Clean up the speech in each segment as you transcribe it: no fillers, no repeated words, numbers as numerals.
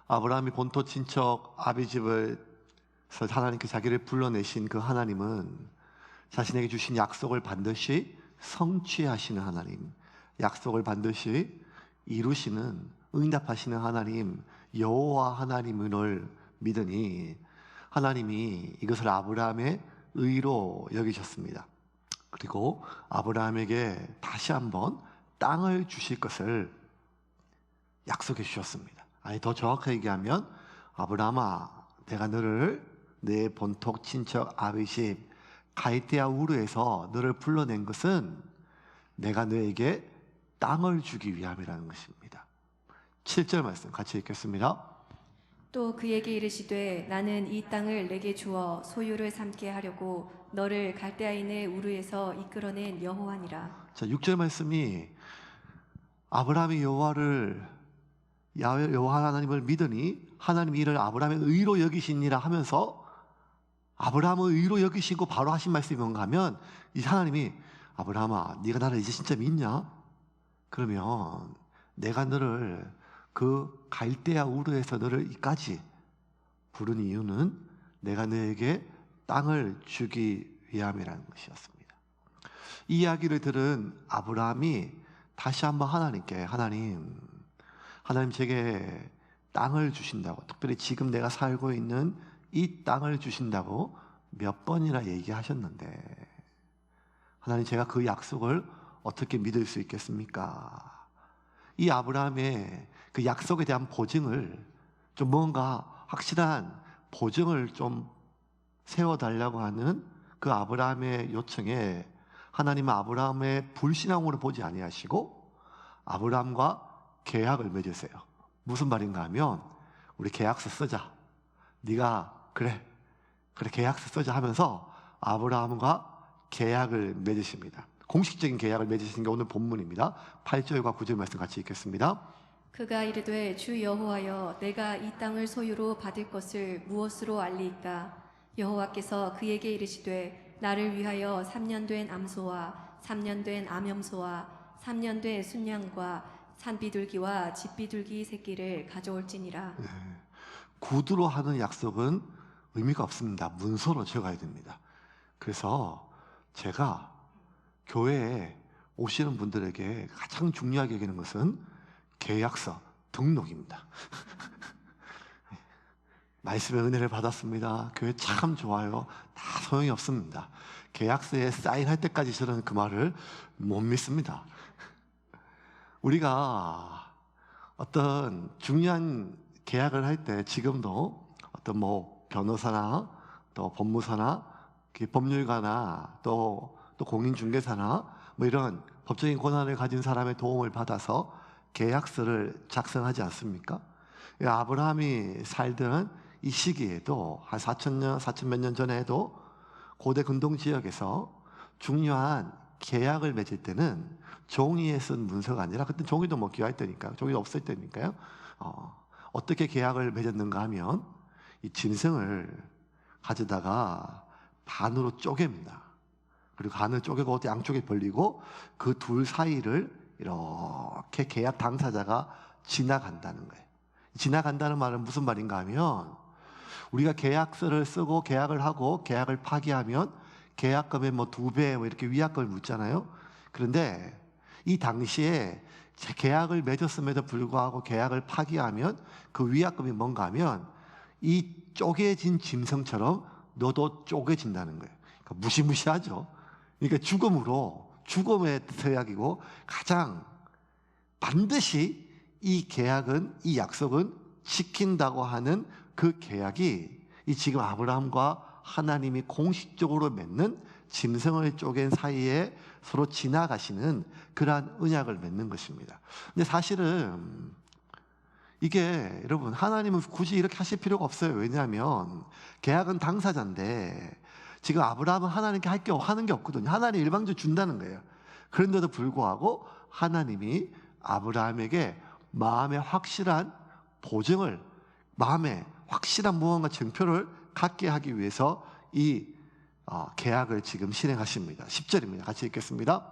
아브라함이 본토 친척 아비집에서 하나님께 자기를 불러내신 그 하나님은 자신에게 주신 약속을 반드시 성취하시는 하나님, 약속을 반드시 이루시는, 응답하시는 하나님, 여호와 하나님을 믿으니 하나님이 이것을 아브라함의 의로 여기셨습니다. 그리고 아브라함에게 다시 한번 땅을 주실 것을 약속해 주셨습니다. 아니, 더 정확하게 얘기하면, 아브라함아, 내가 너를 내 본토 친척 아비집 갈대아 우르에서 너를 불러낸 것은 내가 너에게 땅을 주기 위함이라는 것입니다. 7절 말씀 같이 읽겠습니다. 또 그에게 이르시되 나는 이 땅을 내게 주어 소유를 삼게 하려고 너를 갈대아인의 우르에서 이끌어낸 여호와니라. 자, 6절 말씀이 아브라함이 여호와 하나님을 믿으니 하나님이 이를 아브라함의 의로 여기시니라 하면서, 아브라함을 의로 여기시고 바로 하신 말씀이 뭔가 하면, 이 하나님이 아브라함아, 네가 나를 이제 진짜 믿냐? 그러면 내가 너를 그 갈대아 우르에서 너를 이까지 부른 이유는 내가 너에게 땅을 주기 위함이라는 것이었습니다. 이 이야기를 들은 아브라함이 다시 한번 하나님께, 하나님 제게 땅을 주신다고, 특별히 지금 내가 살고 있는 이 땅을 주신다고 몇 번이나 얘기하셨는데, 하나님, 제가 그 약속을 어떻게 믿을 수 있겠습니까? 이 아브라함의 그 약속에 대한 보증을, 좀 뭔가 확실한 보증을 좀 세워달라고 하는 그 아브라함의 요청에 하나님은 아브라함의 불신앙으로 보지 아니하시고 아브라함과 계약을 맺으세요. 무슨 말인가 하면, 우리 계약서 쓰자, 네가 그래 계약서 쓰자 하면서 아브라함과 계약을 맺으십니다. 공식적인 계약을 맺으신 게 오늘 본문입니다. 8절과 9절 말씀 같이 읽겠습니다. 그가 이르되 주 여호와여, 내가 이 땅을 소유로 받을 것을 무엇으로 알리이까? 여호와께서 그에게 이르시되 나를 위하여 3년 된 암소와 3년 된 암염소와 3년 된 순양과 산비둘기와 집비둘기 새끼를 가져올지니라. 구두로 하는 약속은 의미가 없습니다. 문서로 적어야 됩니다. 그래서 제가 교회에 오시는 분들에게 가장 중요하게 여기는 것은 계약서 등록입니다. 말씀의 은혜를 받았습니다, 교회 참 좋아요, 다 소용이 없습니다. 계약서에 사인할 때까지 저는 그 말을 못 믿습니다. 우리가 어떤 중요한 계약을 할 때 지금도 어떤 변호사나 또 법무사나 법률가나 또 공인중개사나 이런 법적인 권한을 가진 사람의 도움을 받아서 계약서를 작성하지 않습니까? 아브라함이 살던 이 시기에도 한 4천 몇 년 전에도 고대 근동 지역에서 중요한 계약을 맺을 때는 종이에 쓴 문서가 아니라, 그때 종이도 귀할 때니까, 종이도 없을 때니까요. 어떻게 계약을 맺었는가 하면 이 짐승을 가져다가 반으로 쪼갭니다. 그리고 간을 쪼개고 양쪽에 벌리고 그 둘 사이를 이렇게 계약 당사자가 지나간다는 거예요. 지나간다는 말은 무슨 말인가 하면, 우리가 계약서를 쓰고 계약을 하고 계약을 파기하면 계약금의 2배 이렇게 위약금을 묻잖아요. 그런데 이 당시에 계약을 맺었음에도 불구하고 계약을 파기하면 그 위약금이 뭔가 하면, 이 쪼개진 짐승처럼 너도 쪼개진다는 거예요. 그러니까 무시무시하죠. 그러니까 죽음의 서약이고, 가장 반드시 이 약속은 지킨다고 하는 그 계약이 이 지금 아브라함과 하나님이 공식적으로 맺는 짐승을 쪼갠 사이에 서로 지나가시는 그러한 언약을 맺는 것입니다. 근데 사실은 이게, 여러분, 하나님은 굳이 이렇게 하실 필요가 없어요. 왜냐하면 계약은 당사자인데, 지금 아브라함은 하나님께 하는 게 없거든요. 하나님 일방적으로 준다는 거예요. 그런데도 불구하고 하나님이 아브라함에게 마음에 확실한 보증을, 마음에 확실한 무언가 증표를 갖게 하기 위해서 이 계약을 지금 실행하십니다. 10절입니다. 같이 읽겠습니다.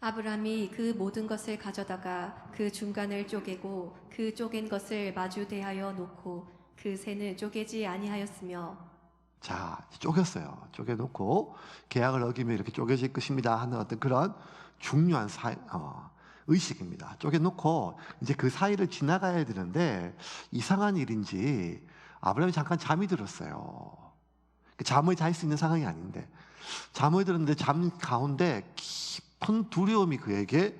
아브라함이 그 모든 것을 가져다가 그 중간을 쪼개고 그 쪼갠 것을 마주 대하여 놓고 그 새는 쪼개지 아니하였으며 자, 쪼갰어요. 쪼개놓고 계약을 어기면 이렇게 쪼개질 것입니다 하는 어떤 그런 중요한 의식입니다. 쪼개놓고 이제 그 사이를 지나가야 되는데 이상한 일인지 아브라함이 잠깐 잠이 들었어요. 잠을 잘 수 있는 상황이 아닌데 잠을 들었는데 잠 가운데 깊은 두려움이 그에게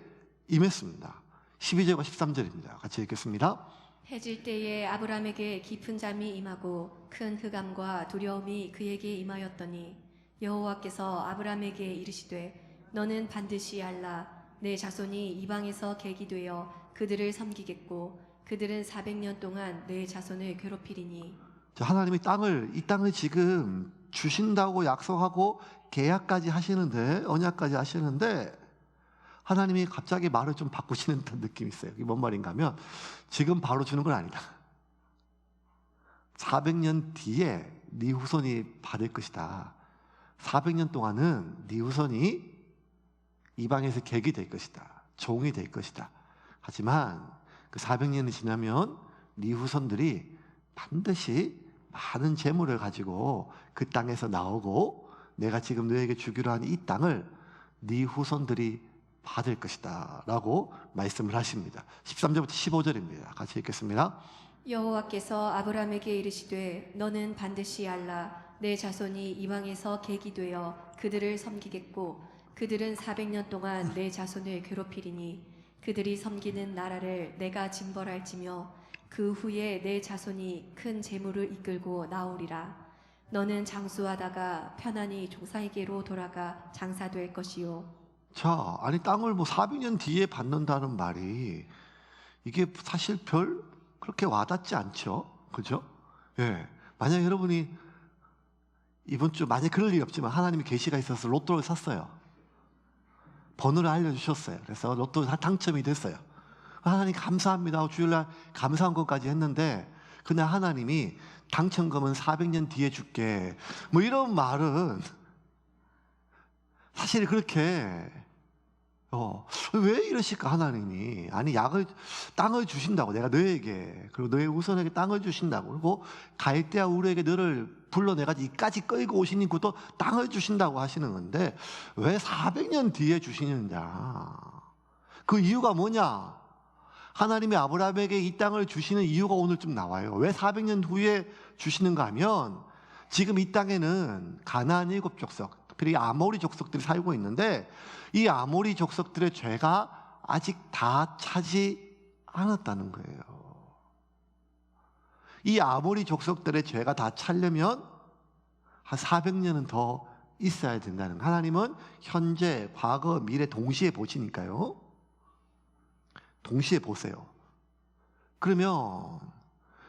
임했습니다. 12절과 13절입니다. 같이 읽겠습니다. 해질 때에 아브라함에게 깊은 잠이 임하고 큰 흑암과 두려움이 그에게 임하였더니 여호와께서 아브라함에게 이르시되 너는 반드시 알라 내 자손이 이방에서 객이 되어 그들을 섬기겠고 그들은 400년 동안 내 자손을 괴롭히리니 자, 하나님이 이 땅을 지금 주신다고 약속하고 계약까지 하시는데 언약까지 하시는데 하나님이 갑자기 말을 좀 바꾸시는 듯한 느낌이 있어요. 이게 뭔 말인가 하면 지금 바로 주는 건 아니다. 400년 뒤에 네 후손이 받을 것이다. 400년 동안은 네 후손이 이방에서 객이 될 것이다. 종이 될 것이다. 하지만 그 400년이 지나면 네 후손들이 반드시 많은 재물을 가지고 그 땅에서 나오고 내가 지금 너에게 주기로 한 이 땅을 네 후손들이 받을 것이다 라고 말씀을 하십니다. 13절부터 15절입니다. 같이 읽겠습니다. 여호와께서 아브라함에게 이르시되 너는 반드시 알라 내 자손이 이방에서 객이 되어 그들을 섬기겠고 그들은 400년 동안 내 자손을 괴롭히리니 그들이 섬기는 나라를 내가 징벌할지며 그 후에 내 자손이 큰 재물을 이끌고 나오리라. 너는 장수하다가 편안히 조상에게로 돌아가 장사될 것이요. 자, 아니 땅을 400년 뒤에 받는다는 말이 이게 사실 별 그렇게 와닿지 않죠, 그죠? 예, 만약 여러분이 이번 주 만약 그럴 일이 없지만 하나님이 계시가 있어서 로또를 샀어요. 번호를 알려주셨어요. 그래서 로또 당첨이 됐어요. 하나님 감사합니다 하고 주일날 감사한것까지 했는데 그날 하나님이 당첨금은 400년 뒤에 줄게 뭐 이런 말은 사실 그렇게 왜 이러실까 하나님이 아니 땅을 주신다고 내가 너에게 그리고 너의 후손에게 땅을 주신다고 그리고 갈대아 우르에게 너를 불러내가지고 이까지 끌고 오시니 그것도 땅을 주신다고 하시는 건데 왜 400년 뒤에 주시느냐 그 이유가 뭐냐 하나님이 아브라함에게 이 땅을 주시는 이유가 오늘 좀 나와요. 왜 400년 후에 주시는가 하면 지금 이 땅에는 가나안 7족속 특별히 아모리 족속들이 살고 있는데 이 아모리 족속들의 죄가 아직 다 차지 않았다는 거예요. 이 아모리 족속들의 죄가 다 차려면 한 400년은 더 있어야 된다는 거예요. 하나님은 현재, 과거, 미래 동시에 보시니까요. 동시에 보세요. 그러면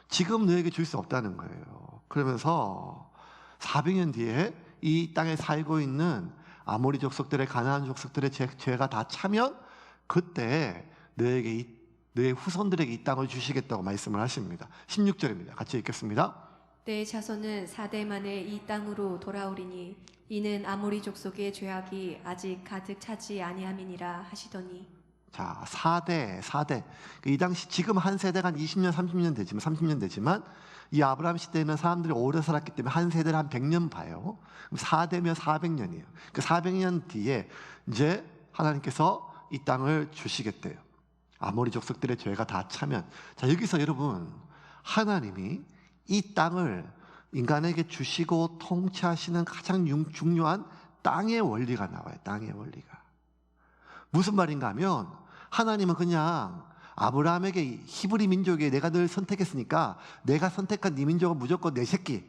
지금 너에게 줄 수 없다는 거예요. 그러면서 400년 뒤에 이 땅에 살고 있는 아모리 족속들의 가나안 족속들의 죄가 다 차면 그때 너의 후손들에게 이 땅을 주시겠다고 말씀을 하십니다. 16절입니다. 같이 읽겠습니다. 내 자손은 4대 만에 이 땅으로 돌아오리니 이는 아모리 족속의 죄악이 아직 가득 차지 아니함이니라 하시더니 자, 4대. 이 당시 지금 한 세대가 한 20년, 30년 되지만 이 아브라함 시대에는 사람들이 오래 살았기 때문에 한 세대를 한 100년 봐요. 4대면 400년이에요. 그 400년 뒤에 이제 하나님께서 이 땅을 주시겠대요. 아모리 족속들의 죄가 다 차면. 자, 여기서 여러분, 하나님이 이 땅을 인간에게 주시고 통치하시는 가장 중요한 땅의 원리가 나와요. 땅의 원리가. 무슨 말인가 하면 하나님은 그냥 아브라함에게 히브리 민족에 내가 널 선택했으니까 내가 선택한 네 민족은 무조건 내 새끼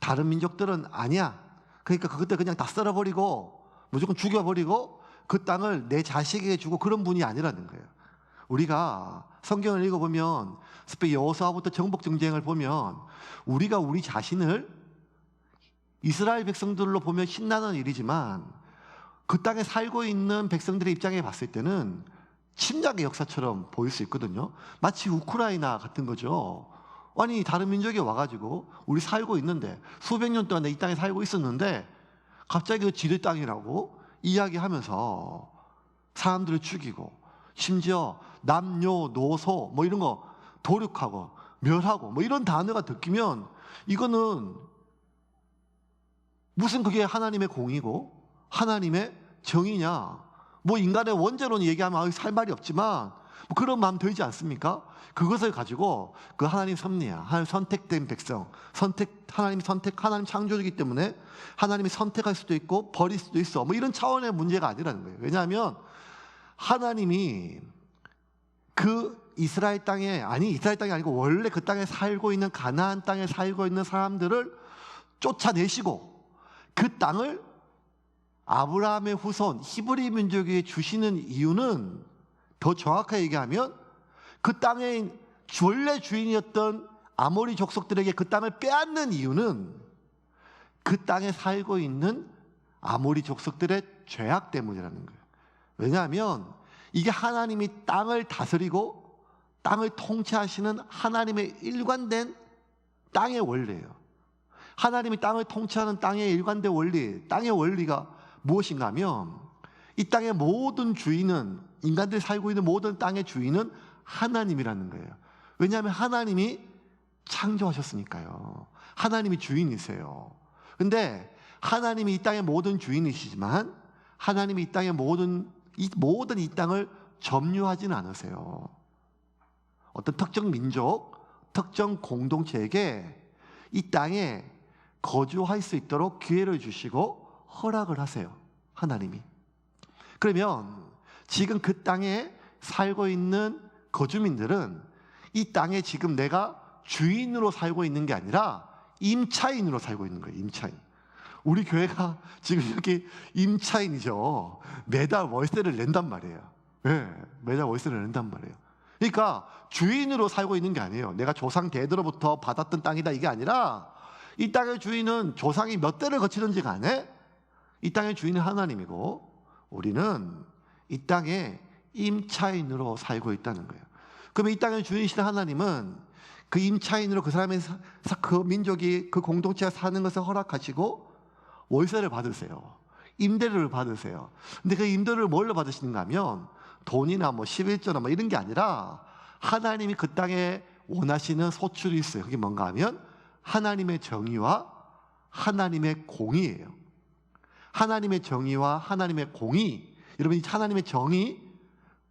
다른 민족들은 아니야. 그러니까 그때 그냥 다 썰어버리고 무조건 죽여버리고 그 땅을 내 자식에게 주고 그런 분이 아니라는 거예요. 우리가 성경을 읽어보면 특히 여호수아부터 정복 전쟁을 보면 우리가 우리 자신을 이스라엘 백성들로 보면 신나는 일이지만 그 땅에 살고 있는 백성들의 입장에 봤을 때는 침략의 역사처럼 보일 수 있거든요. 마치 우크라이나 같은 거죠. 아니 다른 민족이 와가지고 우리 살고 있는데 수백 년 동안 이 땅에 살고 있었는데 갑자기 그 지들 땅이라고 이야기하면서 사람들을 죽이고 심지어 남녀노소 뭐 이런 거 도륙하고 멸하고 뭐 이런 단어가 듣기면 이거는 무슨 그게 하나님의 공이고 하나님의 정의냐? 뭐 인간의 원죄론 얘기하면 살 말이 없지만 뭐 그런 마음 들지 않습니까? 그것을 가지고 그 하나님 섭리야, 하나님 선택된 백성, 하나님 창조주이기 때문에 하나님이 선택할 수도 있고 버릴 수도 있어. 뭐 이런 차원의 문제가 아니라는 거예요. 왜냐하면 하나님이 그 이스라엘 땅이 아니고 원래 그 땅에 살고 있는 가나안 땅에 살고 있는 사람들을 쫓아내시고 그 땅을 아브라함의 후손 히브리 민족에게 주시는 이유는, 더 정확하게 얘기하면 그 땅의 원래 주인이었던 아모리 족속들에게 그 땅을 빼앗는 이유는 그 땅에 살고 있는 아모리 족속들의 죄악 때문이라는 거예요. 왜냐하면 이게 하나님이 땅을 다스리고 땅을 통치하시는 하나님의 일관된 땅의 원리예요. 하나님이 땅을 통치하는 땅의 일관된 원리, 땅의 원리가 무엇인가 하면 이 땅의 모든 주인은, 인간들이 살고 있는 모든 땅의 주인은 하나님이라는 거예요. 왜냐하면 하나님이 창조하셨으니까요. 하나님이 주인이세요. 근데 하나님이 이 땅의 모든 주인이시지만 하나님이 이 땅의 모든 이 땅을 점유하지는 않으세요. 어떤 특정 민족, 특정 공동체에게 이 땅에 거주할 수 있도록 기회를 주시고 허락을 하세요. 하나님이. 그러면 지금 그 땅에 살고 있는 거주민들은 이 땅에 지금 내가 주인으로 살고 있는 게 아니라 임차인으로 살고 있는 거예요. 임차인. 우리 교회가 지금 여기 임차인이죠. 매달 월세를 낸단 말이에요. 네, 매달 월세를 낸단 말이에요. 그러니까 주인으로 살고 있는 게 아니에요. 내가 조상 대대로부터 받았던 땅이다 이게 아니라 이 땅의 주인은 조상이 몇 대를 거치든지 간에 이 땅의 주인은 하나님이고 우리는 이 땅에 임차인으로 살고 있다는 거예요. 그러면 이 땅의 주인이신 하나님은 그 임차인으로 그 사람의 그 민족이 그 공동체가 사는 것을 허락하시고 월세를 받으세요. 임대료를 받으세요. 근데 그 임대료를 뭘로 받으시는가 하면 돈이나 뭐 11조나 뭐 이런 게 아니라 하나님이 그 땅에 원하시는 소출이 있어요. 그게 뭔가 하면 하나님의 정의와 하나님의 공의예요. 하나님의 정의와 하나님의 공의. 여러분 이 하나님의 정의,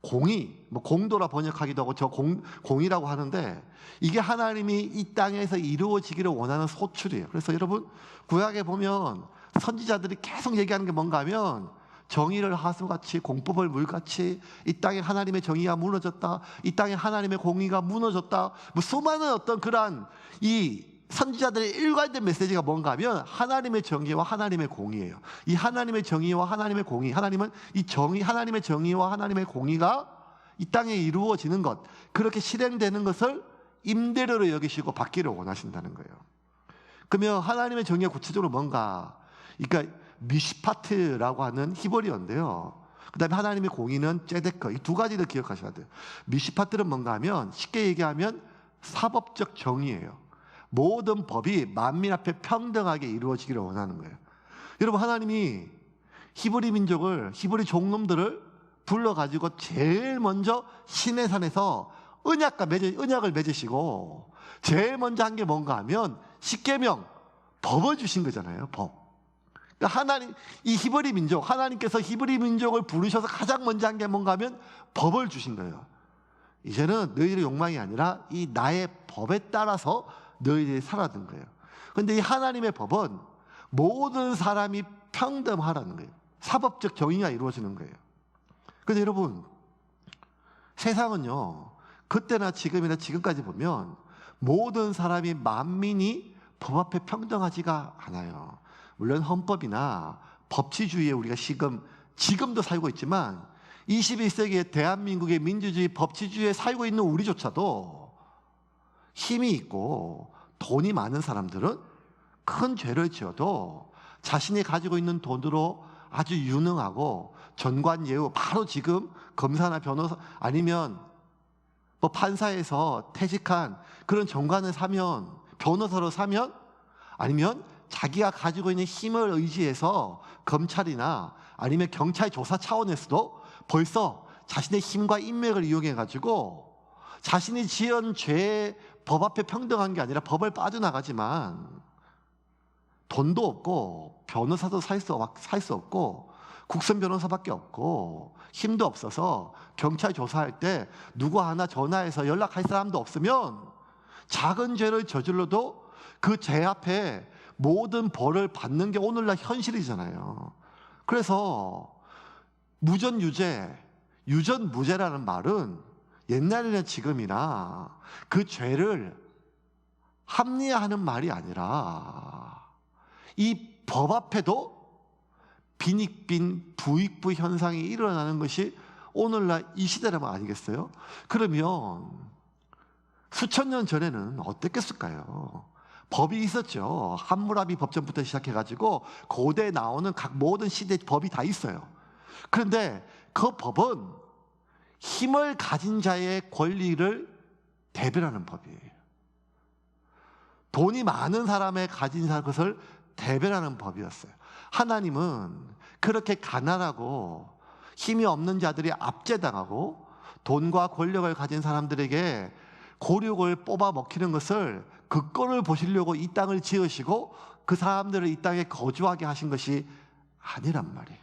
공의, 뭐 공도라 번역하기도 하고 저 공의라고 하는데 이게 하나님이 이 땅에서 이루어지기를 원하는 소출이에요. 그래서 여러분 구약에 보면 선지자들이 계속 얘기하는 게 뭔가 하면 정의를 하수같이 공법을 물같이 이 땅에 하나님의 정의가 무너졌다, 이 땅에 하나님의 공의가 무너졌다, 뭐 수많은 어떤 그러한 이 선지자들의 일관된 메시지가 뭔가 하면 하나님의 정의와 하나님의 공의예요. 이 하나님의 정의와 하나님의 공의, 하나님은 이 정의, 하나님의 정의와 하나님의 공의가 이 땅에 이루어지는 것, 그렇게 실행되는 것을 임대료로 여기시고 받기를 원하신다는 거예요. 그러면 하나님의 정의가 구체적으로 뭔가, 그러니까 미시파트라고 하는 히브리어인데요. 그 다음에 하나님의 공의는 ጼ데크, 이 두 가지를 기억하셔야 돼요. 미시파트는 뭔가 하면 쉽게 얘기하면 사법적 정의예요. 모든 법이 만민 앞에 평등하게 이루어지기를 원하는 거예요. 여러분 하나님이 히브리 민족을, 히브리 종놈들을 불러가지고 제일 먼저 시내산에서 언약을 맺으시고 제일 먼저 한 게 뭔가 하면 십계명, 법을 주신 거잖아요. 법. 하나님, 이 히브리 민족, 하나님께서 히브리 민족을 부르셔서 가장 먼저 한 게 뭔가 하면 법을 주신 거예요. 이제는 너희들의 욕망이 아니라 이 나의 법에 따라서 너희들이 살아든 거예요. 그런데 이 하나님의 법은 모든 사람이 평등하라는 거예요. 사법적 정의가 이루어지는 거예요. 그런데 여러분 세상은요 그때나 지금이나 지금까지 보면 모든 사람이 만민이 법 앞에 평등하지가 않아요. 물론 헌법이나 법치주의에 우리가 지금도 살고 있지만 21세기의 대한민국의 민주주의 법치주의에 살고 있는 우리조차도 힘이 있고 돈이 많은 사람들은 큰 죄를 지어도 자신이 가지고 있는 돈으로 아주 유능하고 전관예우, 바로 지금 검사나 변호사 아니면 뭐 판사에서 퇴직한 그런 전관을 사면, 변호사로 사면, 아니면 자기가 가지고 있는 힘을 의지해서 검찰이나 아니면 경찰 조사 차원에서도 벌써 자신의 힘과 인맥을 이용해 가지고 자신이 지은 죄의 법 앞에 평등한 게 아니라 법을 빠져나가지만 돈도 없고 변호사도 살 수 없고 국선 변호사밖에 없고 힘도 없어서 경찰 조사할 때 누구 하나 전화해서 연락할 사람도 없으면 작은 죄를 저질러도 그 죄 앞에 모든 벌을 받는 게 오늘날 현실이잖아요. 그래서 무전유죄, 유전무죄라는 말은 옛날이나 지금이나 그 죄를 합리화하는 말이 아니라 이 법 앞에도 빈익빈 부익부 현상이 일어나는 것이 오늘날 이 시대라면 아니겠어요? 그러면 수천 년 전에는 어땠겠을까요? 법이 있었죠. 함무라비 법전부터 시작해가지고 고대에 나오는 각 모든 시대의 법이 다 있어요. 그런데 그 법은 힘을 가진 자의 권리를 대변하는 법이에요. 돈이 많은 사람의 가진 것을 대변하는 법이었어요. 하나님은 그렇게 가난하고 힘이 없는 자들이 압제당하고 돈과 권력을 가진 사람들에게 고륙을 뽑아 먹히는 것을 그 꼴을 보시려고 이 땅을 지으시고 그 사람들을 이 땅에 거주하게 하신 것이 아니란 말이에요.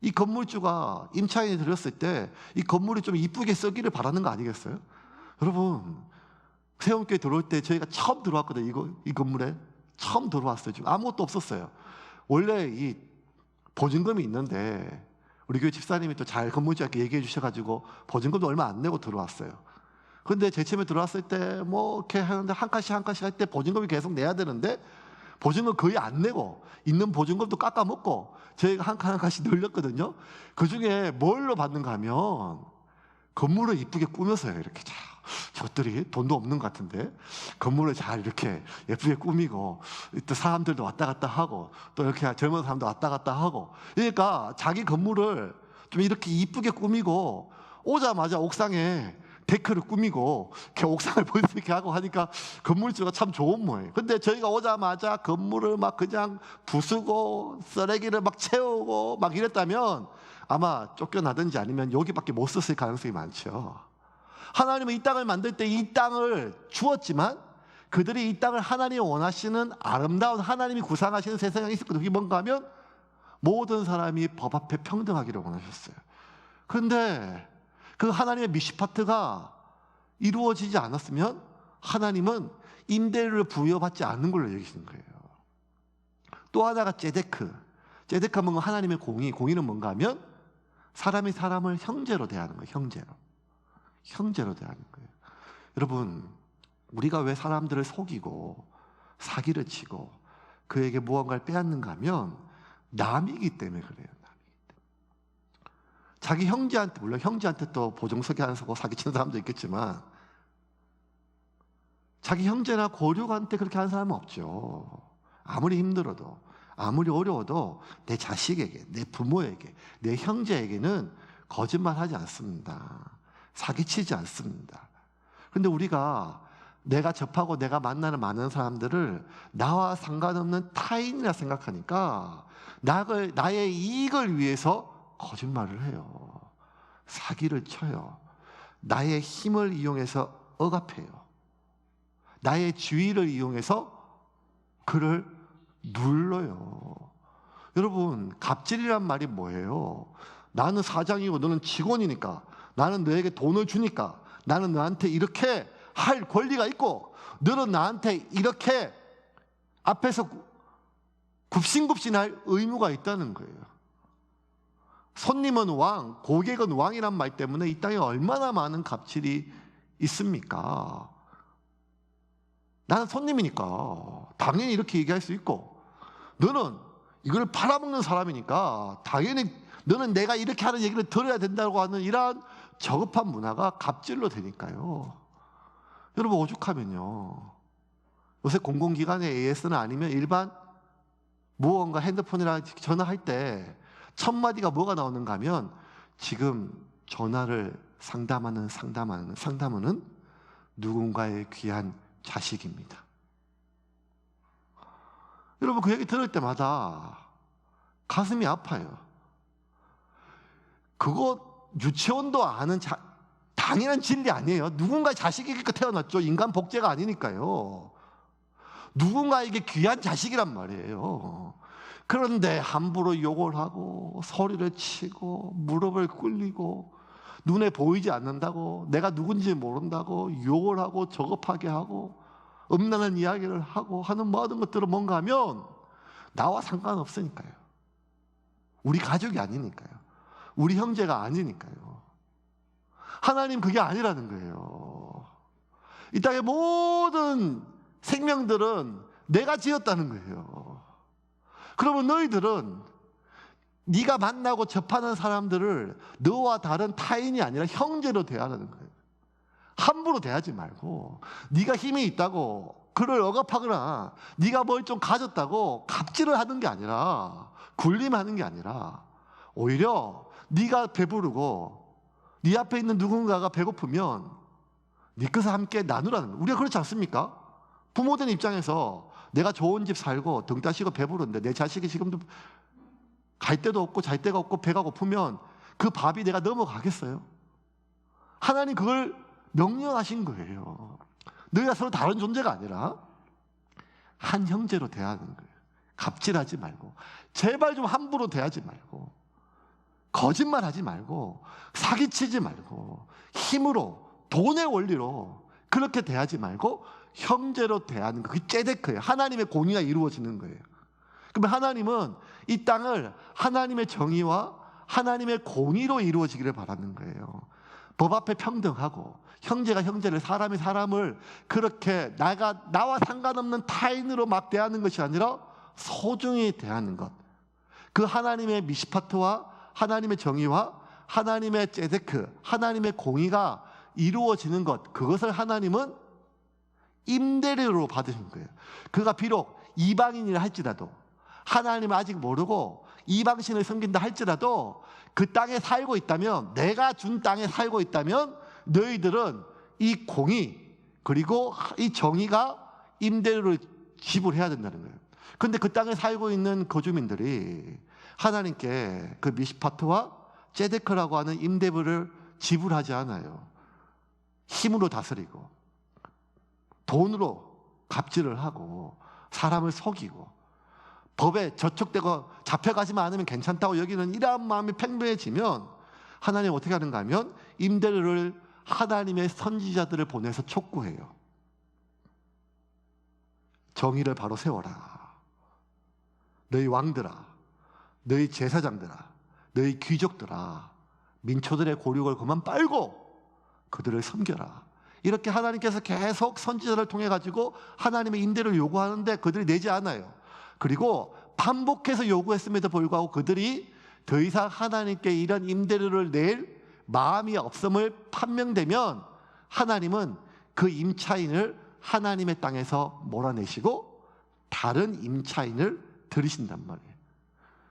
이 건물주가 임차인이 들었을 때 이 건물이 좀 이쁘게 쓰기를 바라는 거 아니겠어요? 여러분, 세움교회 들어올 때 저희가 처음 들어왔거든요. 이 건물에 처음 들어왔어요. 지금 아무것도 없었어요. 원래 이 보증금이 있는데 우리 교회 집사님이 또 잘 건물주한테 얘기해 주셔가지고 보증금도 얼마 안 내고 들어왔어요. 근데 제 집에 들어왔을 때 뭐 이렇게 하는데 한 칸씩 할 때 보증금이 계속 내야 되는데 보증금 거의 안 내고 있는 보증금도 깎아먹고 저희가 한 칸씩 늘렸거든요. 그 중에 뭘로 받는가 하면 건물을 이쁘게 꾸며서요. 이렇게 자, 저들이 돈도 없는 것 같은데 건물을 잘 이렇게 예쁘게 꾸미고 또 사람들도 왔다 갔다 하고 또 이렇게 젊은 사람도 왔다 갔다 하고 그러니까 자기 건물을 좀 이렇게 이쁘게 꾸미고 오자마자 옥상에 데크를 꾸미고 이렇게 옥상을 볼 수 있게 하고 하니까 건물주가 참 좋은 모양이에요. 근데 저희가 오자마자 건물을 막 그냥 부수고 쓰레기를 막 채우고 막 이랬다면 아마 쫓겨나든지 아니면 여기밖에 못 썼을 가능성이 많죠. 하나님은 이 땅을 만들 때 이 땅을 주었지만 그들이 이 땅을 하나님이 원하시는 아름다운 하나님이 구상하시는 세상이 있었거든요. 그게 뭔가 하면 모든 사람이 법 앞에 평등하기를 원하셨어요. 그런데 그 하나님의 미시파트가 이루어지지 않았으면 하나님은 임대료를 부여받지 않는 걸로 여기시는 거예요. 또 하나가 제데크. 제데크가 뭔가 하나님의 공의는 뭔가 하면 사람이 사람을 형제로 대하는 거예요. 형제로 대하는 거예요. 여러분, 우리가 왜 사람들을 속이고 사기를 치고 그에게 무언가를 빼앗는가 하면 남이기 때문에 그래요. 자기 형제한테, 물론 형제한테 또 보증서기 안 쓰고 사기치는 사람도 있겠지만 자기 형제나 고륙한테 그렇게 하는 사람은 없죠. 아무리 힘들어도 아무리 어려워도 내 자식에게, 내 부모에게, 내 형제에게는 거짓말하지 않습니다. 사기치지 않습니다. 그런데 우리가 내가 접하고 내가 만나는 많은 사람들을 나와 상관없는 타인이라 생각하니까 나의 이익을 위해서 거짓말을 해요. 사기를 쳐요. 나의 힘을 이용해서 억압해요. 나의 지위를 이용해서 그를 눌러요. 여러분, 갑질이란 말이 뭐예요? 나는 사장이고 너는 직원이니까 나는 너에게 돈을 주니까 나는 너한테 이렇게 할 권리가 있고 너는 나한테 이렇게 앞에서 굽신굽신할 의무가 있다는 거예요. 손님은 왕, 고객은 왕이란 말 때문에 이 땅에 얼마나 많은 갑질이 있습니까? 나는 손님이니까 당연히 이렇게 얘기할 수 있고 너는 이걸 팔아먹는 사람이니까 당연히 너는 내가 이렇게 하는 얘기를 들어야 된다고 하는 이러한 저급한 문화가 갑질로 되니까요. 여러분, 오죽하면요, 요새 공공기관의 AS는 아니면 일반 무언가 핸드폰이나 전화할 때 첫 마디가 뭐가 나오는가 하면 지금 전화를 상담하는 누군가의 귀한 자식입니다. 여러분, 그 얘기 들을 때마다 가슴이 아파요. 그거 유치원도 아는 당연한 진리 아니에요. 누군가의 자식이니까 태어났죠. 인간 복제가 아니니까요. 누군가에게 귀한 자식이란 말이에요. 그런데 함부로 욕을 하고 소리를 치고 무릎을 꿇리고 눈에 보이지 않는다고, 내가 누군지 모른다고 욕을 하고 저급하게 하고 음란한 이야기를 하고 하는 모든 것들은 뭔가 하면 나와 상관없으니까요. 우리 가족이 아니니까요. 우리 형제가 아니니까요. 하나님 그게 아니라는 거예요. 이 땅의 모든 생명들은 내가 지었다는 거예요. 그러면 너희들은 네가 만나고 접하는 사람들을 너와 다른 타인이 아니라 형제로 대하라는 거예요. 함부로 대하지 말고, 네가 힘이 있다고 그를 억압하거나 네가 뭘 좀 가졌다고 갑질을 하는 게 아니라, 굴림하는 게 아니라, 오히려 네가 배부르고 네 앞에 있는 누군가가 배고프면 네 것을 함께 나누라는 거예요. 우리가 그렇지 않습니까? 부모된 입장에서 내가 좋은 집 살고 등 따시고 배부른데 내 자식이 지금도 갈 데도 없고 잘 데가 없고 배가 고프면 그 밥이 내가 넘어가겠어요? 하나님 그걸 명령하신 거예요. 너희가 서로 다른 존재가 아니라 한 형제로 대하는 거예요. 갑질하지 말고, 제발 좀 함부로 대하지 말고, 거짓말하지 말고, 사기치지 말고, 힘으로, 돈의 원리로 그렇게 대하지 말고 형제로 대하는 거. 그게 째데크예요. 하나님의 공의가 이루어지는 거예요. 그러면 하나님은 이 땅을 하나님의 정의와 하나님의 공의로 이루어지기를 바라는 거예요. 법 앞에 평등하고, 형제가 형제를, 사람이 사람을 그렇게 나와 상관없는 타인으로 막 대하는 것이 아니라 소중히 대하는 것. 그 하나님의 미시파트와 하나님의 정의와 하나님의 째데크, 하나님의 공의가 이루어지는 것, 그것을 하나님은 임대료로 받으신 거예요. 그가 비록 이방인이라 할지라도, 하나님을 아직 모르고 이방신을 섬긴다 할지라도 그 땅에 살고 있다면, 내가 준 땅에 살고 있다면 너희들은 이 공의 그리고 이 정의가 임대료를 지불해야 된다는 거예요. 그런데 그 땅에 살고 있는 거주민들이 하나님께 그 미시파트와 째데크라고 하는 임대료를 지불하지 않아요. 힘으로 다스리고 돈으로 갑질을 하고 사람을 속이고 법에 저촉되고 잡혀가지만 않으면 괜찮다고 여기는 이러한 마음이 팽배해지면 하나님 어떻게 하는가 하면 임대료를 하나님의 선지자들을 보내서 촉구해요. 정의를 바로 세워라. 너희 왕들아, 너희 제사장들아, 너희 귀족들아, 민초들의 고륙을 그만 빨고 그들을 섬겨라. 이렇게 하나님께서 계속 선지자를 통해 가지고 하나님의 임대를 요구하는데 그들이 내지 않아요. 그리고 반복해서 요구했음에도 불구하고 그들이 더 이상 하나님께 이런 임대료를 낼 마음이 없음을 판명되면 하나님은 그 임차인을 하나님의 땅에서 몰아내시고 다른 임차인을 들이신단 말이에요.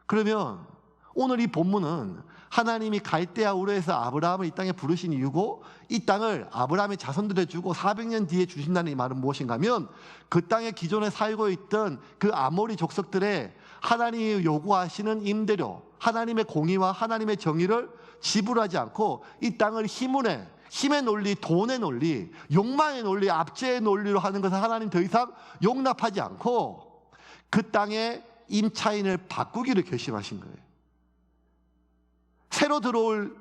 그러면 오늘 이 본문은 하나님이 갈대아 우르에서 아브라함을 이 땅에 부르신 이유고, 이 땅을 아브라함의 자손들에 주고 400년 뒤에 주신다는 이 말은 무엇인가 하면, 그 땅에 기존에 살고 있던 그 아모리 족속들의 하나님이 요구하시는 임대료, 하나님의 공의와 하나님의 정의를 지불하지 않고 이 땅을 힘의 논리, 돈의 논리, 욕망의 논리, 압제의 논리로 하는 것을 하나님 더 이상 용납하지 않고 그 땅의 임차인을 바꾸기를 결심하신 거예요. 새로 들어올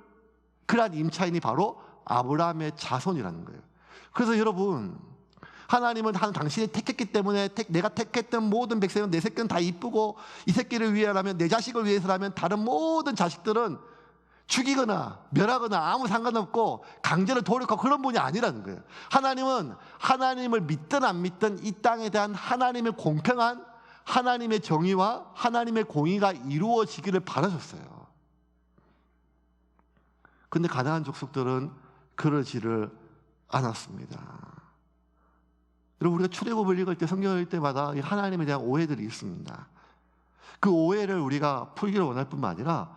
그러한 임차인이 바로 아브라함의 자손이라는 거예요. 그래서 여러분, 하나님은 당신이 택했기 때문에 내가 택했던 모든 백성은, 내 새끼는 다 이쁘고 이 새끼를 위해라면, 내 자식을 위해서라면 다른 모든 자식들은 죽이거나 멸하거나 아무 상관없고 강제로 도륙하고 그런 분이 아니라는 거예요. 하나님은 하나님을 믿든 안 믿든 이 땅에 대한 하나님의 공평한 하나님의 정의와 하나님의 공의가 이루어지기를 바라셨어요. 근데 가나안 족속들은 그러지를 않았습니다. 여러분, 우리가 출애굽을 읽을 때, 성경을 읽을 때마다 하나님에 대한 오해들이 있습니다. 그 오해를 우리가 풀기를 원할 뿐만 아니라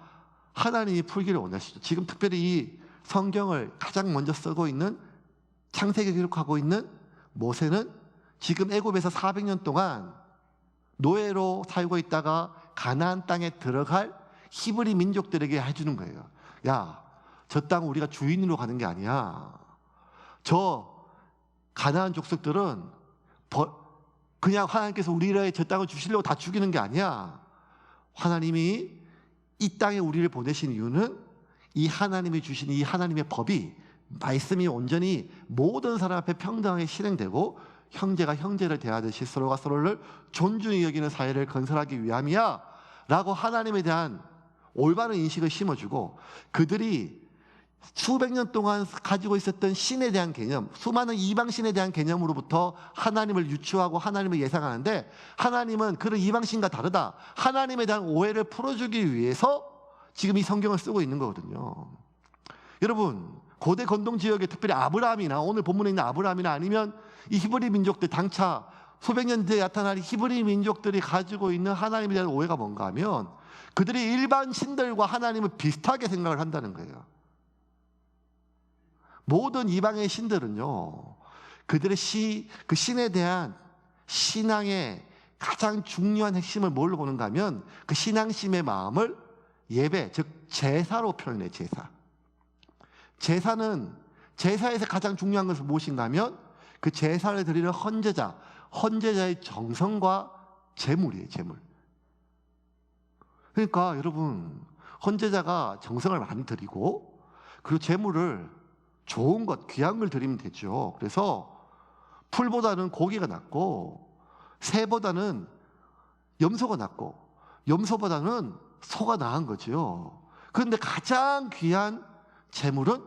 하나님이 풀기를 원하시죠. 지금 특별히 이 성경을 가장 먼저 쓰고 있는, 창세기 기록하고 있는 모세는 지금 애굽에서 400년 동안 노예로 살고 있다가 가나안 땅에 들어갈 히브리 민족들에게 해주는 거예요. 야, 저 땅 우리가 주인으로 가는 게 아니야. 저 가나안 족속들은 그냥 하나님께서 우리에게 저 땅을 주시려고 다 죽이는 게 아니야. 하나님이 이 땅에 우리를 보내신 이유는 이 하나님이 주신 이 하나님의 법이, 말씀이 온전히 모든 사람 앞에 평등하게 실행되고 형제가 형제를 대하듯이 서로가 서로를 존중히 여기는 사회를 건설하기 위함이야 라고 하나님에 대한 올바른 인식을 심어주고, 그들이 수백 년 동안 가지고 있었던 신에 대한 개념, 수많은 이방신에 대한 개념으로부터 하나님을 유추하고 하나님을 예상하는데, 하나님은 그런 이방신과 다르다, 하나님에 대한 오해를 풀어주기 위해서 지금 이 성경을 쓰고 있는 거거든요. 여러분, 고대 건동 지역에 특별히 아브라함이나 오늘 본문에 있는 아브라함이나 아니면 이 히브리 민족들, 당차 수백 년 뒤에 나타날 히브리 민족들이 가지고 있는 하나님에 대한 오해가 뭔가 하면, 그들이 일반 신들과 하나님을 비슷하게 생각을 한다는 거예요. 모든 이방의 신들은요, 그들의 그 신에 대한 신앙의 가장 중요한 핵심을 뭘로 보는가 하면, 그 신앙심의 마음을 예배, 즉 제사로 표현해요. 제사는, 제사에서 가장 중요한 것은 무엇인가 하면 그 제사를 드리는 헌제자의 정성과 재물이에요. 재물. 그러니까 여러분, 헌제자가 정성을 많이 드리고 그리고 재물을 좋은 것, 귀한 걸 드리면 되죠. 그래서 풀보다는 고기가 낫고, 새보다는 염소가 낫고, 염소보다는 소가 나은 거죠. 그런데 가장 귀한 재물은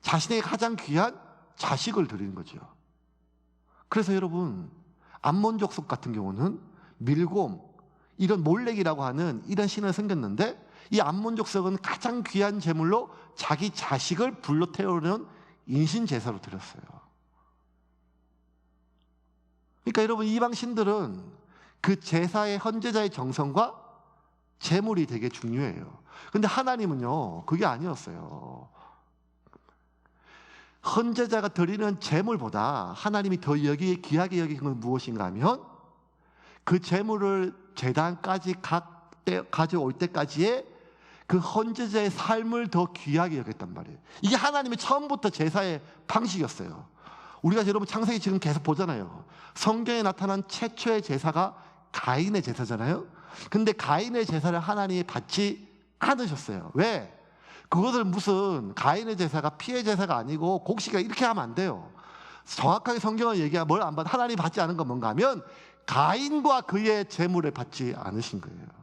자신에게 가장 귀한 자식을 드리는 거죠. 그래서 여러분, 암몬 족속 같은 경우는 밀곰, 이런 몰렉이라고 하는 이런 신을 섬겼는데, 이 암몬 족속은 가장 귀한 제물로 자기 자식을 불로 태우는 인신 제사로 드렸어요. 그러니까 여러분, 이방 신들은 그 제사의 헌제자의 정성과 제물이 되게 중요해요. 근데 하나님은요, 그게 아니었어요. 헌제자가 드리는 제물보다 하나님이 더 여기에 귀하게 여기는 건 무엇인가 하면, 그 제물을 제단까지 가져올 때까지의 그 헌제자의 삶을 더 귀하게 여겼단 말이에요. 이게 하나님의 처음부터 제사의 방식이었어요. 우리가 여러분 창세기 지금 계속 보잖아요. 성경에 나타난 최초의 제사가 가인의 제사잖아요. 근데 가인의 제사를 하나님이 받지 않으셨어요. 왜? 그것을 무슨 가인의 제사가 피의 제사가 아니고 곡식이가 이렇게 하면 안 돼요. 정확하게 성경을 얘기하면 뭘 안 받아? 하나님이 받지 않은 건 뭔가 하면 가인과 그의 제물을 받지 않으신 거예요.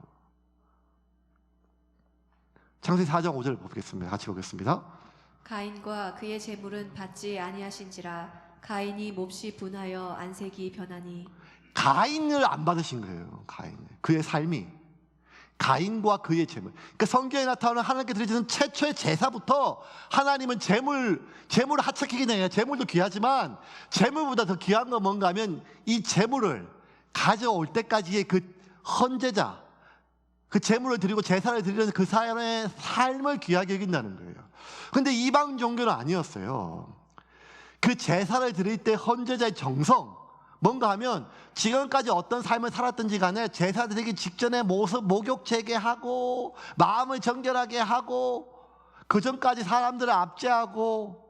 창세기 4장 5절 보겠습니다. 같이 보겠습니다. 가인과 그의 제물은 받지 아니하신지라 가인이 몹시 분하여 안색이 변하니. 가인을 안 받으신 거예요. 가인을. 그의 삶이. 가인과 그의 제물. 그러니까 성경에 나타나는 하나님께 드려지는 최초의 제사부터 하나님은 제물을 하찮게 해요. 제물도 귀하지만 제물보다 더 귀한 건 뭔가 하면 이 제물을 가져올 때까지의 그 헌제자, 그 제물을 드리고 제사를 드리는 그 사람의 삶을 귀하게 여긴다는 거예요. 그런데 이방 종교는 아니었어요. 그 제사를 드릴 때 헌제자의 정성, 뭔가 하면 지금까지 어떤 삶을 살았든지 간에 제사 드리기 직전에 목욕 재개하고 마음을 정결하게 하고 그 전까지 사람들을 압제하고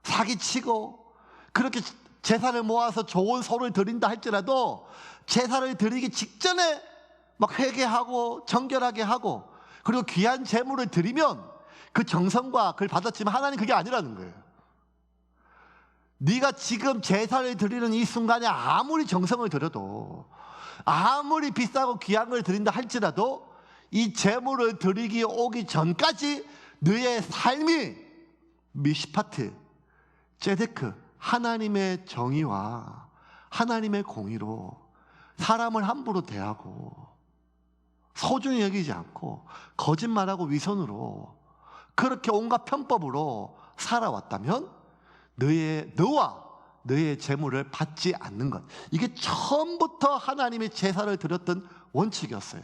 사기치고 그렇게 제사를 모아서 좋은 소를 드린다 할지라도 제사를 드리기 직전에 막 회개하고 정결하게 하고 그리고 귀한 제물을 드리면 그 정성과 그걸 받았지만 하나님 그게 아니라는 거예요. 네가 지금 제사를 드리는 이 순간에 아무리 정성을 들여도 아무리 비싸고 귀한 걸 드린다 할지라도 이 제물을 드리기 오기 전까지 너의 삶이 미시파트, 제데크, 하나님의 정의와 하나님의 공의로 사람을 함부로 대하고 소중히 여기지 않고 거짓말하고 위선으로 그렇게 온갖 편법으로 살아왔다면 너와 너의 재물을 받지 않는 것, 이게 처음부터 하나님의 제사를 드렸던 원칙이었어요.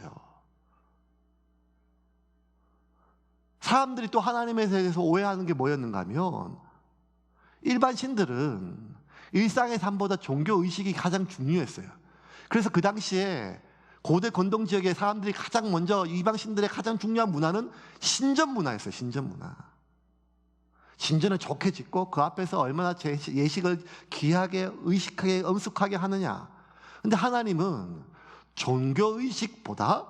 사람들이 또 하나님에 대해서 오해하는 게 뭐였는가 하면 일반 신들은 일상의 삶보다 종교 의식이 가장 중요했어요. 그래서 그 당시에 고대 건동 지역의 사람들이 가장 먼저 이방신들의 가장 중요한 문화는 신전 문화였어요. 신전 문화. 신전을 좋게 짓고 그 앞에서 얼마나 예식을 귀하게 의식하게 엄숙하게 하느냐. 근데 하나님은 종교의식보다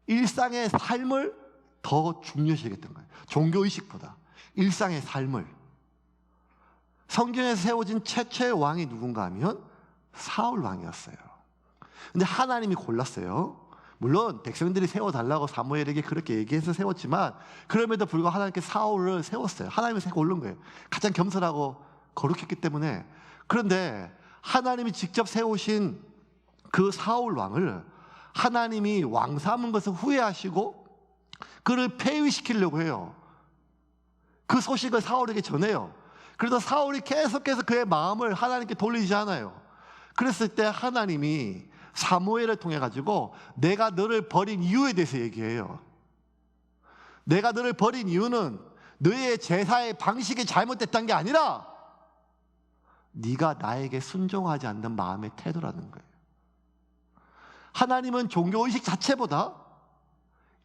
일상의 삶을 더 중요시 여겼던 거예요. 종교의식보다 일상의 삶을. 성경에서 세워진 최초의 왕이 누군가 하면 사울 왕이었어요. 근데 하나님이 골랐어요. 물론 백성들이 세워달라고 사무엘에게 그렇게 얘기해서 세웠지만 그럼에도 불구하고 하나님께 사울을 세웠어요. 하나님이 고른 거예요. 가장 겸손하고 거룩했기 때문에. 그런데 하나님이 직접 세우신 그 사울 왕을 하나님이 왕 삼은 것을 후회하시고 그를 폐위시키려고 해요. 그 소식을 사울에게 전해요. 그래도 사울이 계속해서 그의 마음을 하나님께 돌리지 않아요. 그랬을 때 하나님이 사무엘을 통해 가지고 내가 너를 버린 이유에 대해서 얘기해요. 내가 너를 버린 이유는 너의 제사의 방식이 잘못됐다는 게 아니라 네가 나에게 순종하지 않는 마음의 태도라는 거예요. 하나님은 종교의식 자체보다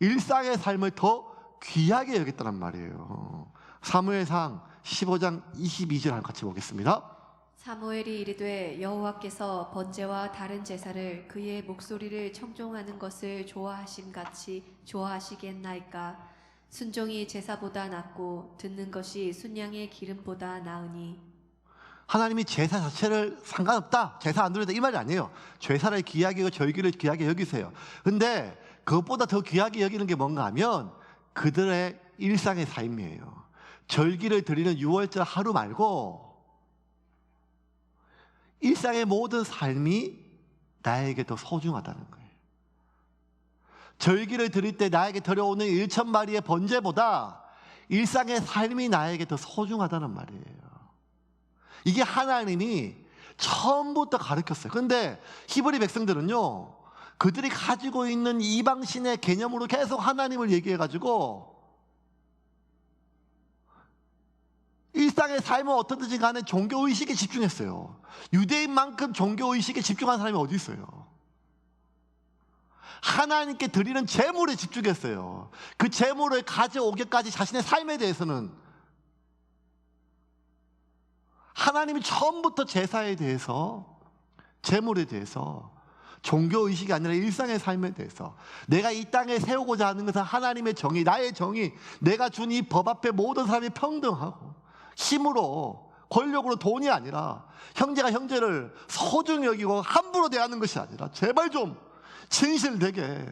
일상의 삶을 더 귀하게 여겼다는 말이에요. 사무엘상 15장 22절 같이 보겠습니다. 사무엘이 이르되 여호와께서 번제와 다른 제사를 그의 목소리를 청종하는 것을 좋아하심 같이 좋아하시겠나이까. 순종이 제사보다 낫고 듣는 것이 순양의 기름보다 나으니. 하나님이 제사 자체를 상관없다, 제사 안 드려도 이 말이 아니에요. 제사를 귀하게 여기고 절기를 귀하게 여기세요. 근데 그것보다 더 귀하게 여기는 게 뭔가 하면 그들의 일상의 삶이에요. 절기를 드리는 유월절 하루 말고 일상의 모든 삶이 나에게 더 소중하다는 거예요. 절기를 드릴 때 나에게 들여오는 1,000마리의 번제보다 일상의 삶이 나에게 더 소중하다는 말이에요. 이게 하나님이 처음부터 가르쳤어요. 그런데 히브리 백성들은요, 그들이 가지고 있는 이방신의 개념으로 계속 하나님을 얘기해가지고 일상의 삶은 어떻든지 간에 종교의식에 집중했어요. 유대인만큼 종교의식에 집중한 사람이 어디 있어요? 하나님께 드리는 제물에 집중했어요. 그 제물을 가져오기까지 자신의 삶에 대해서는 하나님이 처음부터 제사에 대해서, 제물에 대해서, 종교의식이 아니라 일상의 삶에 대해서, 내가 이 땅에 세우고자 하는 것은 하나님의 정의, 나의 정의, 내가 준 이 법 앞에 모든 사람이 평등하고 힘으로, 권력으로, 돈이 아니라 형제가 형제를 소중히 여기고 함부로 대하는 것이 아니라 제발 좀 진실되게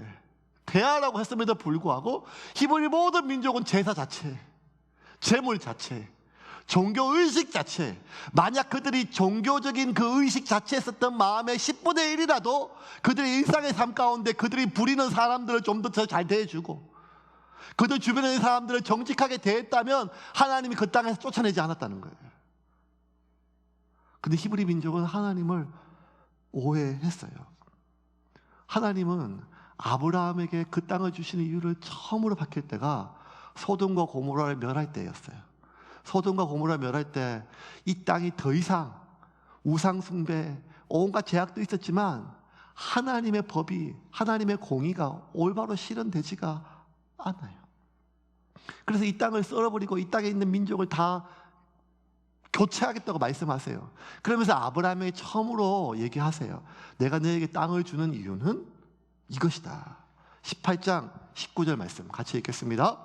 대하라고 했음에도 불구하고 히브리 모든 민족은 제사 자체, 제물 자체, 종교의식 자체, 만약 그들이 종교적인 그 의식 자체에 썼던 마음의 10분의 1이라도 그들의 일상의 삶 가운데 그들이 부리는 사람들을 좀 더 잘 대해주고 그들 주변에 있는 사람들을 정직하게 대했다면 하나님이 그 땅에서 쫓아내지 않았다는 거예요. 근데 히브리 민족은 하나님을 오해했어요. 하나님은 아브라함에게 그 땅을 주시는 이유를 처음으로 밝힐 때가 소돔과 고모라를 멸할 때였어요. 소돔과 고모라 멸할 때 이 땅이 더 이상 우상 숭배, 온갖 제약도 있었지만 하나님의 법이, 하나님의 공의가 올바로 실현되지가 않아요. 그래서 이 땅을 썰어버리고 이 땅에 있는 민족을 다 교체하겠다고 말씀하세요. 그러면서 아브라함에게 처음으로 얘기하세요. 내가 너에게 땅을 주는 이유는 이것이다. 18장 19절 말씀 같이 읽겠습니다.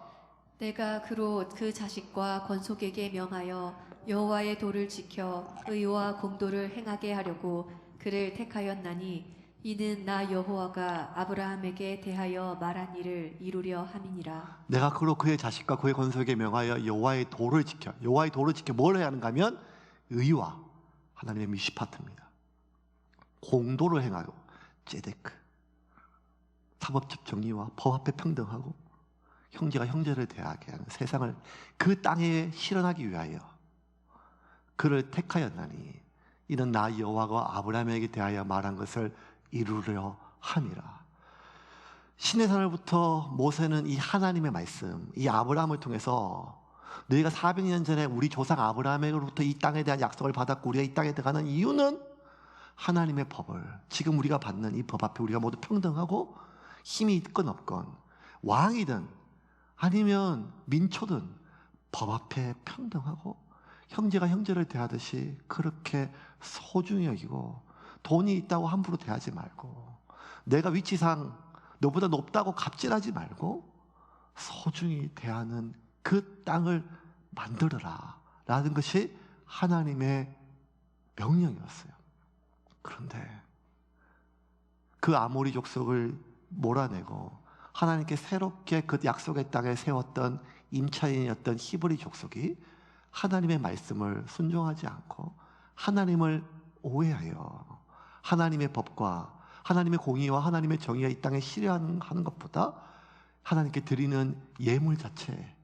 내가 그로 그 자식과 건속에게 명하여 여호와의 도를 지켜 의와 공도를 행하게 하려고 그를 택하였나니 이는 나 여호와가 아브라함에게 대하여 말한 일을 이루려 함이니라. 내가 그로 그의 자식과 그의 건속에게 명하여 여호와의 도를 지켜, 여호와의 도를 지켜 뭘 해야 하는가 하면 의와 하나님의 미시파트입니다. 공도를 행하고 제데크, 사법적 정의와 법 앞에 평등하고 형제가 형제를 대하게 하는 세상을 그 땅에 실현하기 위하여 그를 택하였나니 이는 나 여호와가 아브라함에게 대하여 말한 것을 이루려 함이라. 시내산으로부터 모세는 이 하나님의 말씀, 이 아브라함을 통해서 너희가 400년 전에 우리 조상 아브라함으로부터 이 땅에 대한 약속을 받았고 우리가 이 땅에 들어가는 이유는 하나님의 법을, 지금 우리가 받는 이 법 앞에 우리가 모두 평등하고 힘이 있건 없건, 왕이든 아니면 민초든 법 앞에 평등하고 형제가 형제를 대하듯이 그렇게 소중히 여기고, 돈이 있다고 함부로 대하지 말고, 내가 위치상 너보다 높다고 갑질하지 말고 소중히 대하는 그 땅을 만들어라 라는 것이 하나님의 명령이었어요. 그런데 그 아모리 족속을 몰아내고 하나님께 새롭게 그 약속의 땅에 세웠던 임차인이었던 히브리 족속이 하나님의 말씀을 순종하지 않고 하나님을 오해하여 하나님의 법과 하나님의 공의와 하나님의 정의가 이 땅에 실현하는 것보다 하나님께 드리는 예물 자체,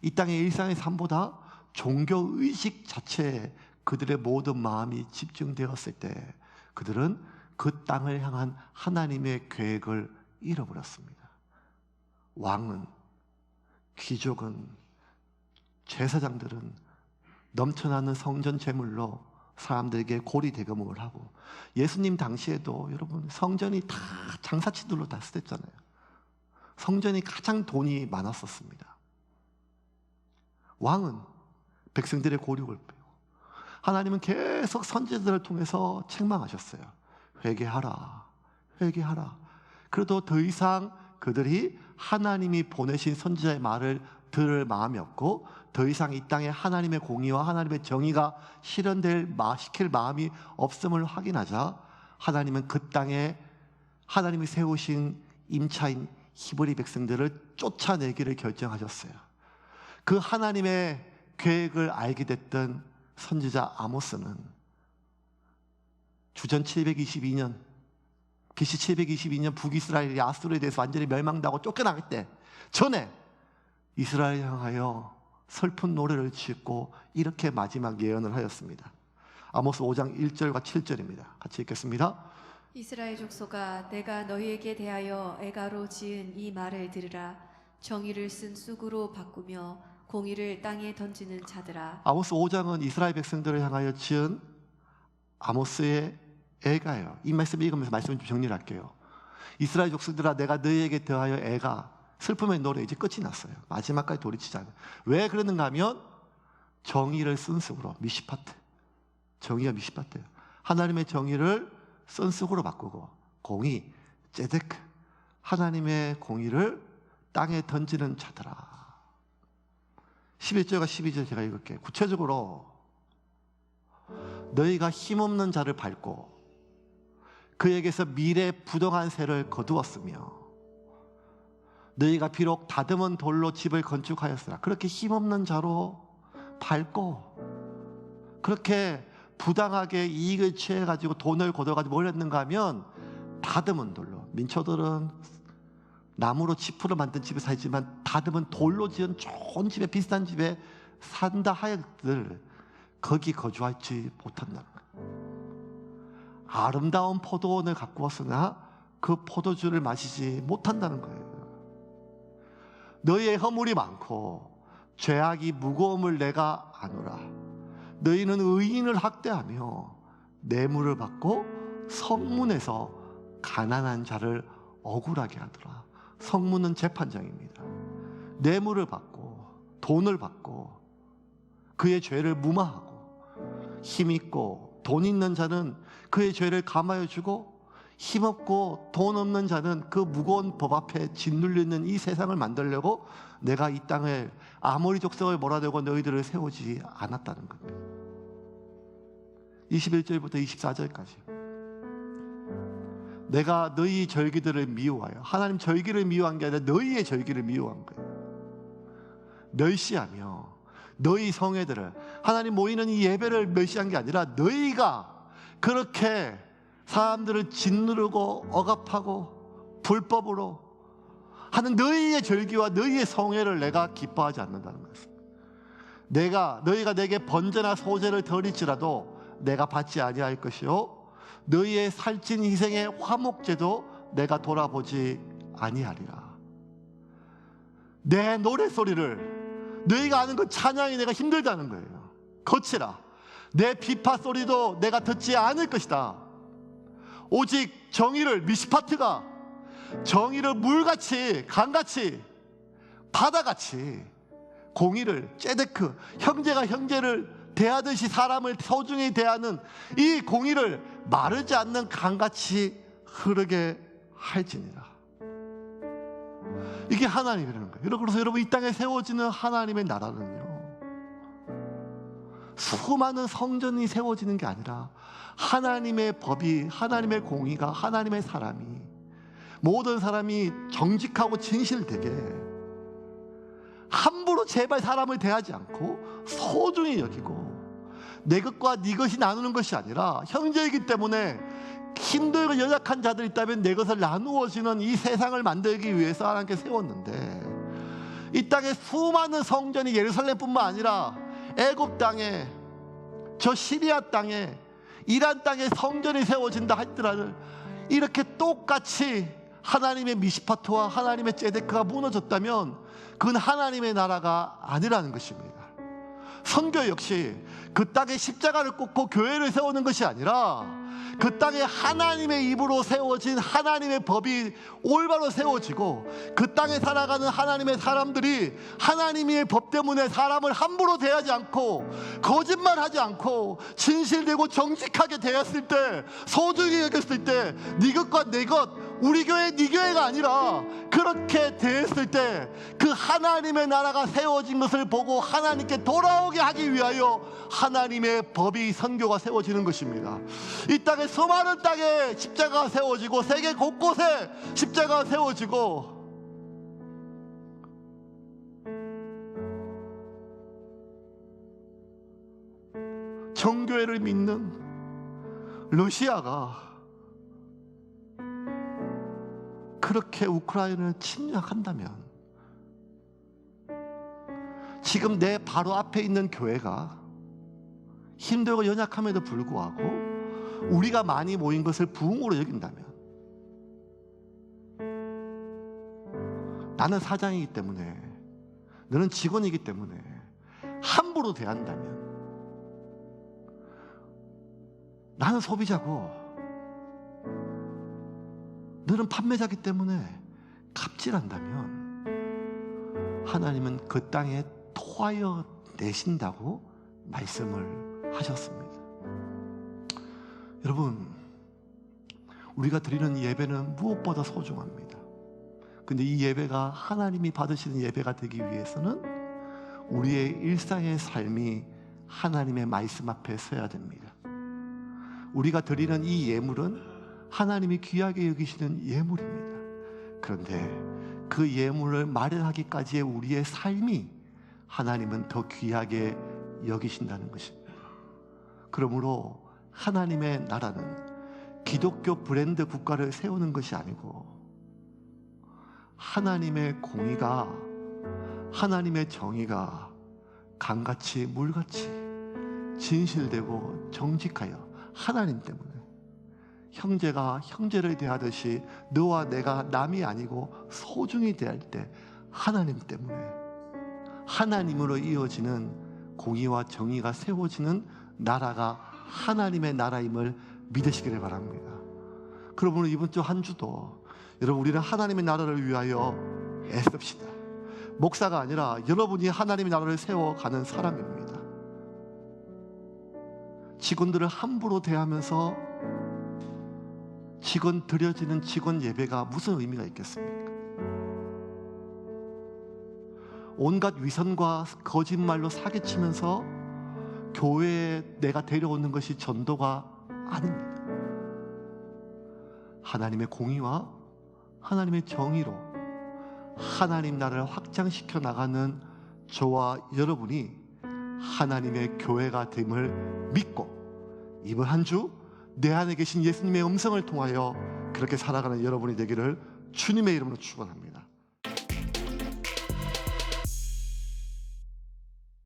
이 땅의 일상의 삶보다 종교의식 자체에 그들의 모든 마음이 집중되었을 때 그들은 그 땅을 향한 하나님의 계획을 잃어버렸습니다. 왕은, 귀족은, 제사장들은 넘쳐나는 성전 제물로 사람들에게 고리 대금을 하고, 예수님 당시에도 여러분 성전이 다 장사치들로 다 쓰였잖아요. 성전이 가장 돈이 많았었습니다. 왕은 백성들의 고륙을 빼고, 하나님은 계속 선지자들을 통해서 책망하셨어요. 회개하라, 회개하라. 그래도 더 이상 그들이 하나님이 보내신 선지자의 말을 들을 마음이 없고, 더 이상 이 땅에 하나님의 공의와 하나님의 정의가 시킬 마음이 없음을 확인하자 하나님은 그 땅에 하나님이 세우신 임차인 히브리 백성들을 쫓아내기를 결정하셨어요. 그 하나님의 계획을 알게 됐던 선지자 아모스는 주전 722년, BC 722년 북이스라엘이 아수르에 대해서 완전히 멸망당하고 쫓겨나갈 때 전에 이스라엘 향하여 슬픈 노래를 짓고 이렇게 마지막 예언을 하였습니다. 아모스 5장 1절과 7절입니다. 같이 읽겠습니다. 이스라엘 족속아, 내가 너희에게 대하여 애가로 지은 이 말을 들으라. 정의를 쓴 쑥으로 바꾸며 공의를 땅에 던지는 자들아. 아모스 5장은 이스라엘 백성들을 향하여 지은 아모스의 애가예요. 이 말씀 읽으면서 말씀을 좀 정리를 할게요. 이스라엘 족속들아, 내가 너희에게 대하여 애가, 슬픔의 노래 이제 끝이 났어요. 마지막까지 돌이키지 않아요. 왜 그러는가 하면 정의를 쓴 쑥으로, 미시파트, 정의가 미시파트예요. 하나님의 정의를 쓴 쑥으로 바꾸고, 공의, 제데크, 하나님의 공의를 땅에 던지는 자들아. 11절과 12절 제가 읽을게요. 구체적으로 너희가 힘없는 자를 밟고 그에게서 미래 부동한 새를 거두었으며, 너희가 비록 다듬은 돌로 집을 건축하였으나 그렇게 힘없는 자로 밟고 그렇게 부당하게 이익을 취해가지고 돈을 걷어가지고 뭘 했는가 하면 다듬은 돌로, 민초들은 나무로 지푸를 만든 집에 살지만 다듬은 돌로 지은 좋은 집에, 비싼 집에 산다 하여들 거기 거주하지 못한다는 거예요. 아름다운 포도원을 가꾸었으나 그 포도주를 마시지 못한다는 거예요. 너희의 허물이 많고 죄악이 무거움을 내가 아노라. 너희는 의인을 학대하며 뇌물을 받고 성문에서 가난한 자를 억울하게 하더라. 성문은 재판장입니다. 뇌물을 받고 돈을 받고 그의 죄를 무마하고, 힘있고 돈 있는 자는 그의 죄를 감하여 주고, 힘없고 돈 없는 자는 그 무거운 법 앞에 짓눌리는 이 세상을 만들려고 내가 이 땅을 아모리 족속을 몰아내고 너희들을 세우지 않았다는 겁니다. 21절부터 24절까지 내가 너희 절기들을 미워하여, 하나님 절기를 미워한 게 아니라 너희의 절기를 미워한 거예요. 멸시하며 너희 성회들을, 하나님 모이는 이 예배를 멸시한 게 아니라 너희가 그렇게 사람들을 짓누르고 억압하고 불법으로 하는 너희의 절기와 너희의 성회를 내가 기뻐하지 않는다는 것입니다. 너희가 내게 번제나 소제를 드릴지라도 내가 받지 아니할 것이요, 너희의 살찐 희생의 화목제도 내가 돌아보지 아니하리라. 내 노래소리를, 너희가 아는 그 찬양이 내가 힘들다는 거예요. 거치라. 내 비파 소리도 내가 듣지 않을 것이다. 오직 정의를, 미시파트가 정의를 물같이, 강같이, 바다같이, 공의를, ጼ데크, 형제가 형제를 대하듯이 사람을 소중히 대하는 이 공의를 마르지 않는 강같이 흐르게 할지니라. 이게 하나님이라는 거예요. 그래서 여러분, 이 땅에 세워지는 하나님의 나라는요, 수많은 성전이 세워지는 게 아니라 하나님의 법이, 하나님의 공의가, 하나님의 사람이, 모든 사람이 정직하고 진실되게 함부로 제발 사람을 대하지 않고 소중히 여기고, 내 것과 네 것이 나누는 것이 아니라 형제이기 때문에 힘들고 연약한 자들 있다면 내 것을 나누어지는 이 세상을 만들기 위해서 하나님께 세웠는데, 이 땅에 수많은 성전이 예루살렘뿐만 아니라 애굽 땅에, 저 시리아 땅에, 이란 땅에 성전이 세워진다 할지라도 이렇게 똑같이 하나님의 미시파트와 하나님의 ጼ데크가 무너졌다면 그건 하나님의 나라가 아니라는 것입니다. 선교 역시 그 땅에 십자가를 꽂고 교회를 세우는 것이 아니라 그 땅에 하나님의 입으로 세워진 하나님의 법이 올바로 세워지고, 그 땅에 살아가는 하나님의 사람들이 하나님의 법 때문에 사람을 함부로 대하지 않고 거짓말하지 않고 진실되고 정직하게 대했을 때, 소중히 여겼을 때, 네 것과 내 것, 우리 교회 네 교회가 아니라 그렇게 대했을 때 그 하나님의 나라가 세워진 것을 보고 하나님께 돌아오게 하기 위하여 하나님의 법이, 선교가 세워지는 것입니다. 이 땅에, 수많은 땅에 십자가가 세워지고 세계 곳곳에 십자가가 세워지고, 정교회를 믿는 러시아가 그렇게 우크라이나를 침략한다면, 지금 내 바로 앞에 있는 교회가 힘들고 연약함에도 불구하고 우리가 많이 모인 것을 부흥으로 여긴다면, 나는 사장이기 때문에, 너는 직원이기 때문에 함부로 대한다면, 나는 소비자고 너는 판매자기 때문에 갑질한다면, 하나님은 그 땅에 토하여 내신다고 말씀을 하셨습니다. 여러분, 우리가 드리는 예배는 무엇보다 소중합니다. 근데 이 예배가 하나님이 받으시는 예배가 되기 위해서는 우리의 일상의 삶이 하나님의 말씀 앞에 서야 됩니다. 우리가 드리는 이 예물은 하나님이 귀하게 여기시는 예물입니다. 그런데 그 예물을 마련하기까지의 우리의 삶이 하나님은 더 귀하게 여기신다는 것입니다. 그러므로 하나님의 나라는 기독교 브랜드 국가를 세우는 것이 아니고, 하나님의 공의가, 하나님의 정의가 강같이 물같이 진실되고 정직하여 하나님 때문에, 형제가 형제를 대하듯이 너와 내가 남이 아니고 소중히 대할 때 하나님 때문에, 하나님으로 이어지는 공의와 정의가 세워지는 나라가 하나님의 나라임을 믿으시기를 바랍니다. 그러므로 이번 주 한 주도 여러분, 우리는 하나님의 나라를 위하여 애씁시다. 목사가 아니라 여러분이 하나님의 나라를 세워가는 사람입니다. 직원들을 함부로 대하면서 직원 드려지는 직원 예배가 무슨 의미가 있겠습니까? 온갖 위선과 거짓말로 사기치면서 교회에 내가 데려오는 것이 전도가 아닙니다. 하나님의 공의와 하나님의 정의로 하나님 나라를 확장시켜 나가는 저와 여러분이 하나님의 교회가 됨을 믿고, 이번 한 주 내 안에 계신 예수님의 음성을 통하여 그렇게 살아가는 여러분이 되기를 주님의 이름으로 축원합니다.